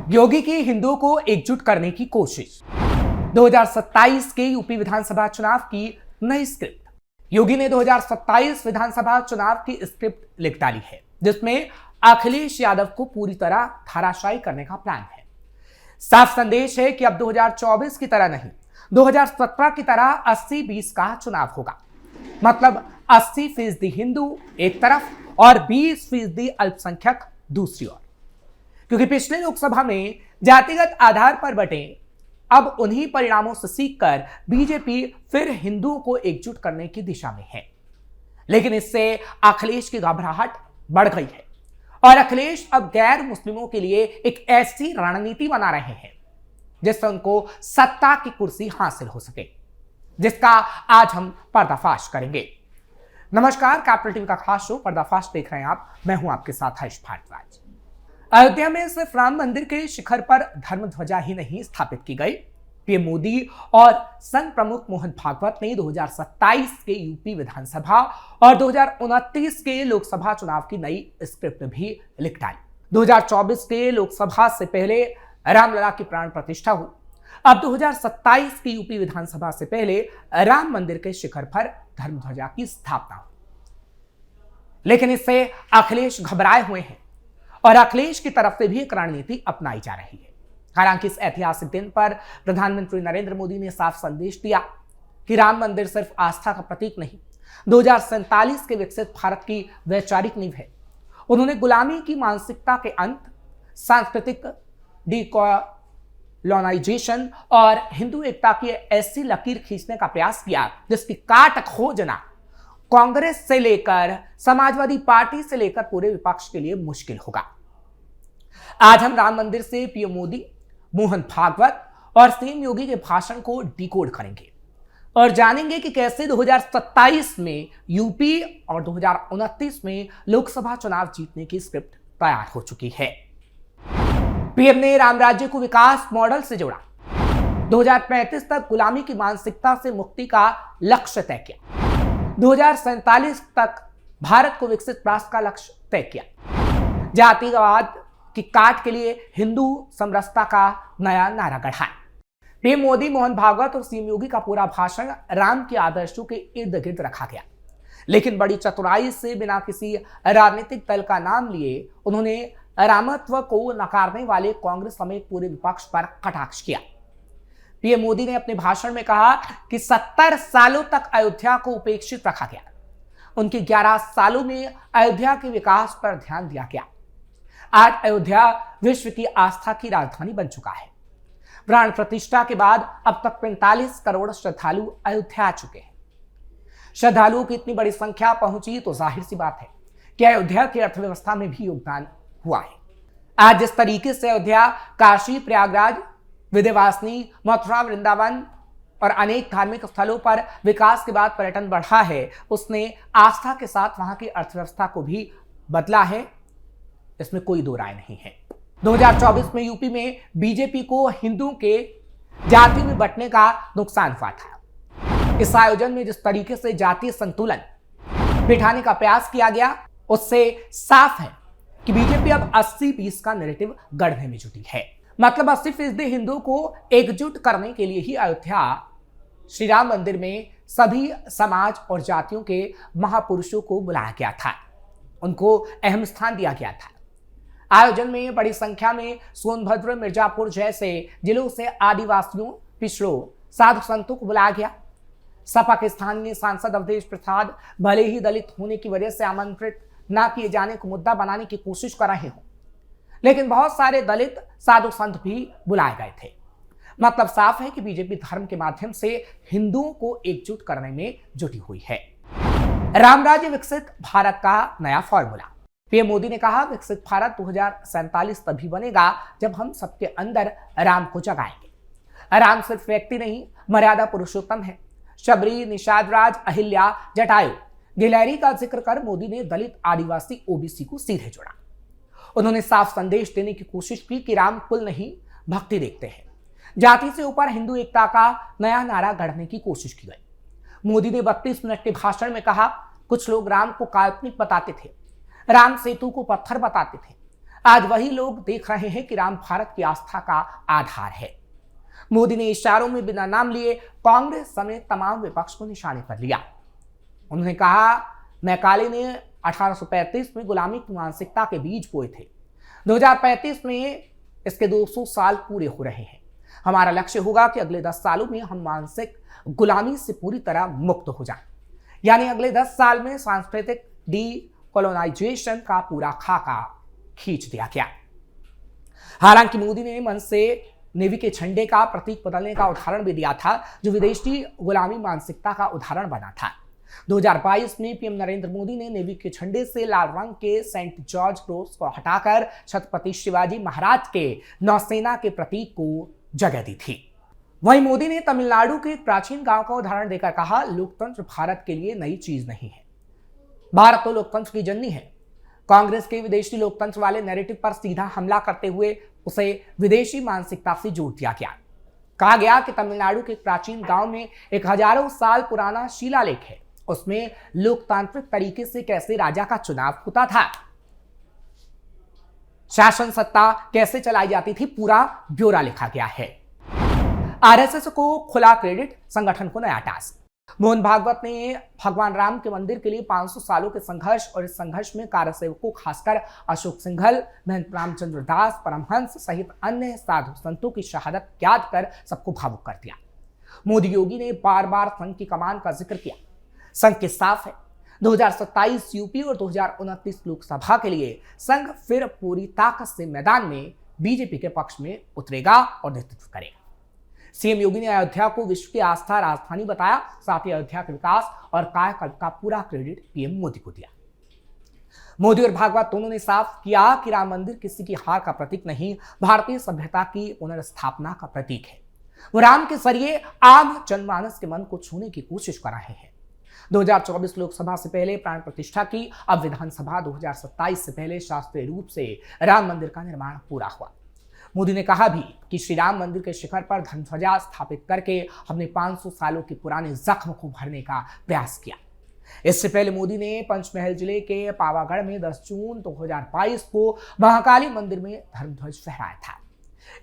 योगी की हिंदुओं को एकजुट करने की कोशिश। 2027 के यूपी विधानसभा चुनाव की नई स्क्रिप्ट। योगी ने 2027 विधानसभा चुनाव की स्क्रिप्ट लिख डाली है, जिसमें अखिलेश यादव को पूरी तरह धराशायी करने का प्लान है। साफ संदेश है कि अब 2024 की तरह नहीं, 2017 की तरह 80-20 का चुनाव होगा। मतलब 80% हिंदू एक तरफ और 20% अल्पसंख्यक दूसरी ओर। क्योंकि पिछले लोकसभा में जातिगत आधार पर बटे, अब उन्हीं परिणामों से सीखकर बीजेपी फिर हिंदुओं को एकजुट करने की दिशा में है। लेकिन इससे अखिलेश की घबराहट बढ़ गई है और अखिलेश अब गैर मुस्लिमों के लिए एक ऐसी रणनीति बना रहे हैं जिससे उनको सत्ता की कुर्सी हासिल हो सके, जिसका आज हम पर्दाफाश करेंगे। नमस्कार, कैपिटल टीवी का खास शो पर्दाफाश देख रहे हैं आप। मैं हूं आपके साथ हर्ष भारद्वाज। अयोध्या में सिर्फ राम मंदिर के शिखर पर धर्म ध्वजा ही नहीं स्थापित की गई। पीएम मोदी और संघ प्रमुख मोहन भागवत ने 2027 के यूपी विधानसभा और 2029 के लोकसभा चुनाव की नई स्क्रिप्ट भी लिख डाली। 2024 के लोकसभा से पहले रामलला की प्राण प्रतिष्ठा हुई। अब 2027 की यूपी विधानसभा से पहले राम मंदिर के शिखर पर धर्म ध्वजा की स्थापना हुई। लेकिन इससे अखिलेश घबराए हुए हैं और अखिलेश की तरफ से भी एक रणनीति अपनाई जा रही है। हालांकि इस ऐतिहासिक दिन पर प्रधानमंत्री नरेंद्र मोदी ने साफ संदेश दिया कि राम मंदिर सिर्फ आस्था का प्रतीक नहीं, 2047 के विकसित भारत की वैचारिक नींव है। उन्होंने गुलामी की मानसिकता के अंत, सांस्कृतिक डीकोलोनाइजेशन और हिंदू एकता की ऐसी लकीर खींचने का प्रयास किया जिसकी काट खोजना कांग्रेस से लेकर समाजवादी पार्टी से लेकर पूरे विपक्ष के लिए मुश्किल होगा। आज हम राम मंदिर से पीएम मोदी, मोहन भागवत और सीएम योगी के भाषण को डिकोड करेंगे और जानेंगे कि कैसे 2027 में यूपी और 2029 में लोकसभा चुनाव जीतने की स्क्रिप्ट तैयार हो चुकी है। पीएम ने राम राज्य को विकास मॉडल से जोड़ा, 2035 तक गुलामी की मानसिकता से मुक्ति का लक्ष्य तय किया, 2047 तक भारत को विकसित राष्ट्र का लक्ष्य तय किया, जातिवाद की काट के लिए हिंदू समरसता का नया नारा गढ़ा। पीएम मोदी, मोहन भागवत और सीएम योगी का पूरा भाषण राम के आदर्शों के इर्द गिर्द रखा गया। लेकिन बड़ी चतुराई से बिना किसी राजनीतिक दल का नाम लिए उन्होंने रामत्व को नकारने वाले कांग्रेस समेत पूरे विपक्ष पर कटाक्ष किया। पीएम मोदी ने अपने भाषण में कहा कि 70 सालों तक अयोध्या को उपेक्षित रखा गया। उनके 11 सालों में अयोध्या के विकास पर ध्यान दिया गया। आज अयोध्या विश्व की आस्था की राजधानी बन चुका है। प्राण प्रतिष्ठा के बाद अब तक 45 करोड़ श्रद्धालु अयोध्या आ चुके हैं। श्रद्धालुओं की इतनी बड़ी संख्या पहुंची तो जाहिर सी बात है कि अयोध्या की अर्थव्यवस्था में भी योगदान हुआ है। आज जिस तरीके से अयोध्या, काशी, प्रयागराज, विंध्यवासिनी, मथुरा, वृंदावन और अनेक धार्मिक स्थलों पर विकास के बाद पर्यटन बढ़ा है, उसने आस्था के साथ वहां की अर्थव्यवस्था को भी बदला है। इसमें कोई दो राय नहीं है। 2024 में यूपी में बीजेपी को हिंदुओं के जाति में बंटने का नुकसान हुआ था। इस आयोजन में जिस तरीके से जातीय संतुलन बिठाने का प्रयास किया गया, उससे साफ है कि बीजेपी अब 80-20 का नैरेटिव गढ़ने में जुटी है। मतलब 80% हिंदुओं को एकजुट करने के लिए ही अयोध्या श्री राम मंदिर में सभी समाज और जातियों के महापुरुषों को बुलाया गया था, उनको अहम स्थान दिया गया था। आयोजन में बड़ी संख्या में सोनभद्र, मिर्जापुर जैसे जिलों से आदिवासियों, पिछड़ों, साधु संतों को बुलाया गया। सपा के स्थानीय सांसद अवधेश प्रसाद भले ही दलित होने की वजह से आमंत्रित ना किए जाने को मुद्दा बनाने की कोशिश कर रहे हो, लेकिन बहुत सारे दलित साधु संत भी बुलाए गए थे। मतलब साफ है कि बीजेपी धर्म के माध्यम से हिंदुओं को एकजुट करने में जुटी हुई है। राम राज्य विकसित भारत का नया फॉर्मूला। पीएम मोदी ने कहा, विकसित भारत 2047 तभी बनेगा जब हम सबके अंदर राम को जगाएंगे। राम सिर्फ व्यक्ति नहीं, मर्यादा पुरुषोत्तम है। शबरी, निषादराज, अहिल्या, जटायु, गिलहरी का जिक्र कर मोदी ने दलित, आदिवासी, ओबीसी को सीधे जोड़ा। उन्होंने साफ संदेश देने की कोशिश की कि राम कुल नहीं, भक्ति देखते हैं। जाति से ऊपर हिंदू एकता का नया नारा गढ़ने की कोशिश की गई। मोदी ने 32 मिनट के भाषण में कहा, कुछ लोग राम को काल्पनिक बताते थे, राम सेतु को पत्थर बताते थे, आज वही लोग देख रहे हैं कि राम भारत की आस्था का आधार है। मोदी ने इशारों में बिना नाम लिए कांग्रेस समेत तमाम विपक्ष को निशाने पर लिया। उन्होंने कहा, मैकाले ने 1835 में गुलामी की मानसिकता के बीज बोए थे। 2035 में इसके 200 साल पूरे हो रहे हैं। हमारा लक्ष्य होगा कि अगले 10 सालों में हम मानसिक गुलामी से पूरी तरह मुक्त हो जाएं। यानी अगले 10 साल में सांस्कृतिक डीकोलोनाइजेशन का पूरा खाका खींच दिया गया। हालांकि मोदी ने मन से नेवी के झंडे का प्रतीक बदलने का उदाहरण भी दिया था, जो विदेशी गुलामी मानसिकता का उदाहरण बना था। 2022 में पीएम नरेंद्र मोदी ने नेवी के झंडे से लाल रंग के सेंट जॉर्ज क्रॉस को हटाकर छत्रपति शिवाजी महाराज के नौसेना के प्रतीक को जगह दी थी। वहीं मोदी ने तमिलनाडु के एक प्राचीन गांव का उदाहरण देकर कहा, लोकतंत्र भारत के लिए नई चीज नहीं है। भारत तो लोकतंत्र की जननी है। कांग्रेस के विदेशी लोकतंत्र वाले नैरेटिव पर सीधा हमला करते हुए उसे विदेशी मानसिकता से जोड़ दिया गया। कहा गया कि तमिलनाडु के एक प्राचीन गांव में एक हजारों साल पुराना शिलालेख है। उसमें लोकतांत्रिक तरीके से कैसे राजा का चुनाव होता था, शासन सत्ता कैसे चलाई जाती थी, पूरा ब्यौरा लिखा गया है। आरएसएस को खुला क्रेडिट, संगठन को नया टास्क। मोहन भागवत ने भगवान राम के मंदिर के लिए 500 सालों के संघर्ष और इस संघर्ष में कार्यसेवकों, खासकर अशोक सिंघल, महंत रामचंद्र दास, परमहंस सहित अन्य साधु संतों की शहादत याद कर सबको भावुक कर दिया। मोदी योगी ने बार बार संघ की कमान का जिक्र किया। संघ के साफ है, 2027 यूपी और 2029 लोकसभा के लिए संघ फिर पूरी ताकत से मैदान में बीजेपी के पक्ष में उतरेगा और नेतृत्व करेगा। सीएम योगी ने अयोध्या को विश्व की आस्था राजधानी बताया। साथ ही अयोध्या के विकास और कायाकल्प का पूरा क्रेडिट पीएम मोदी को दिया। मोदी और भागवत दोनों ने साफ किया कि राम मंदिर किसी की हार का प्रतीक नहीं, भारतीय सभ्यता की पुनर्स्थापना का प्रतीक है। वो राम के जरिए आम जनमानस के मन को छूने की कोशिश कर रहे हैं। 2024 लोकसभा से पहले प्राण प्रतिष्ठा की, अब विधानसभा 2027 से पहले शास्त्रीय रूप से राम मंदिर का निर्माण पूरा हुआ। मोदी ने कहा भी कि श्री राम मंदिर के शिखर पर धर्मध्वजा स्थापित करके हमने 500 सालों के पुराने जख्म को भरने का प्रयास किया। इससे पहले मोदी ने पंचमहल जिले के पावागढ़ में 10 जून 2022 को महाकाली मंदिर में धर्मध्वज फहराया था।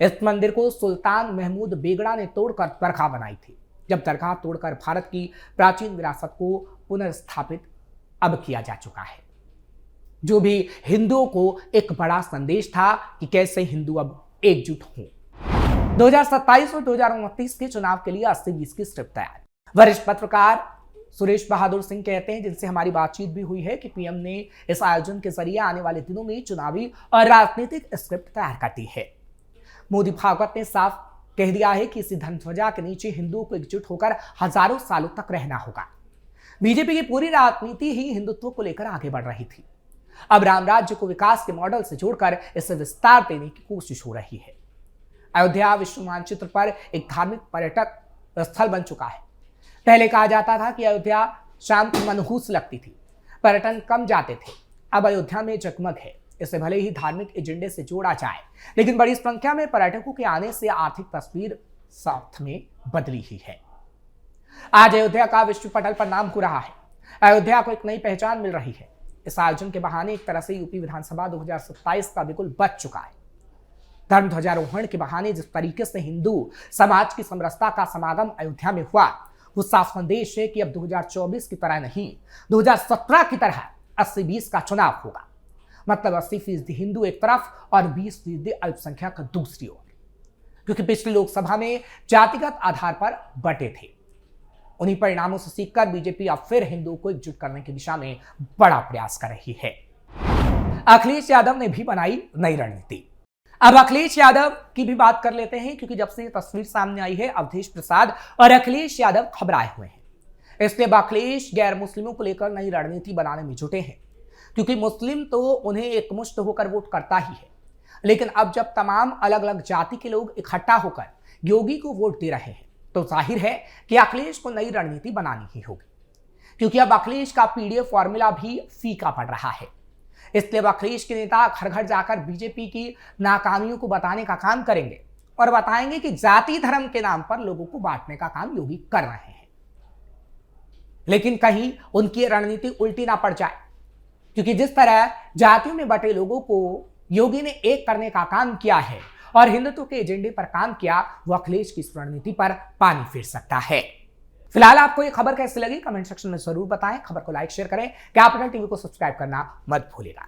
इस मंदिर को सुल्तान महमूद बेगड़ा ने तोड़कर दरगाह बनाई थी। जब दरगाह तोड़कर भारत की प्राचीन विरासत को पुनर्स्थापित अब किया जा चुका है, जो भी हिंदुओं को एक बड़ा संदेश था कि कैसे हिंदू अब एकजुट हों। 2027 और 2029 के चुनाव के लिए 80-20 की स्क्रिप्ट तैयार। वरिष्ठ पत्रकार सुरेश बहादुर सिंह कहते हैं, जिनसे हमारी बातचीत भी हुई है, कि पीएम ने इस आयोजन के जरिए आने वाले दिनों में चुनावी और राजनीतिक स्क्रिप्ट तैयार कर दी है। मोदी भागवत ने साफ कह दिया है कि इसी धर्मध्वजा के नीचे हिंदुओं को एकजुट होकर हजारों सालों तक रहना होगा। बीजेपी की पूरी राजनीति ही हिंदुत्व को लेकर आगे बढ़ रही थी। अब राम राज्य को विकास के मॉडल से जोड़कर इसे विस्तार देने की कोशिश हो रही है। अयोध्या विश्व मानचित्र पर एक धार्मिक पर्यटक स्थल बन चुका है। पहले कहा जाता था कि अयोध्या शाम को मनहूस लगती थी, पर्यटन कम जाते थे। अब अयोध्या में जगमग है। इसे भले ही धार्मिक एजेंडे से जोड़ा जाए, लेकिन बड़ी संख्या में पर्यटकों के आने से आर्थिक तस्वीर साथ में बदली ही है। आज अयोध्या का विश्व पटल पर नाम हो रहा है। अयोध्या को एक नई पहचान मिल रही है। इस आयोजन के बहाने एक तरह से यूपी विधानसभा 2027 का बिल्कुल बच चुका है। धर्म ध्वजारोहण के बहाने जिस तरीके से हिंदू समाज की समरसता का समागम अयोध्या में हुआ, वो साफ संदेश है कि अब 2024 की तरह नहीं, 2017 की तरह 80-20 का चुनाव होगा। मतलब 80% हिंदू एक तरफ और 20% अल्पसंख्यक दूसरी ओर, क्योंकि पिछली लोकसभा में जातिगत आधार पर बटे थे। उन्हीं परिणामों से सीखकर बीजेपी अब फिर हिंदुओं को एकजुट करने की दिशा में बड़ा प्रयास कर रही है। अखिलेश यादव ने भी बनाई नई रणनीति। अब अखिलेश यादव की भी बात कर लेते हैं, क्योंकि जब से ये तस्वीर सामने आई है, अवधेश प्रसाद और अखिलेश यादव घबराए हुए हैं। इसलिए अखिलेश गैर मुस्लिमों को लेकर नई रणनीति बनाने में जुटे हैं, क्योंकि मुस्लिम तो उन्हें एकमुश्त होकर वोट करता ही है। लेकिन अब जब तमाम अलग अलग जाति के लोग इकट्ठा होकर योगी को वोट दे रहे हैं, तो जाहिर है कि अखिलेश को नई रणनीति बनानी ही होगी, क्योंकि अब अखिलेश का पीडीएफ फॉर्मूला भी फीका पड़ रहा है। इसलिए अब अखिलेश के नेता घर घर जाकर बीजेपी की नाकामियों को बताने का काम करेंगे और बताएंगे कि जाति धर्म के नाम पर लोगों को बांटने का काम योगी कर रहे हैं। लेकिन कहीं उनकी रणनीति उल्टी ना पड़ जाए, क्योंकि जिस तरह जातियों में बटे लोगों को योगी ने एक करने का काम किया है और हिंदुत्व के एजेंडे पर काम किया, वो अखिलेश की इस रणनीति पर पानी फिर सकता है। फिलहाल आपको ये खबर कैसी लगी कमेंट सेक्शन में जरूर बताएं। खबर को लाइक शेयर करें, कैपिटल टीवी को सब्सक्राइब करना मत भूलिएगा।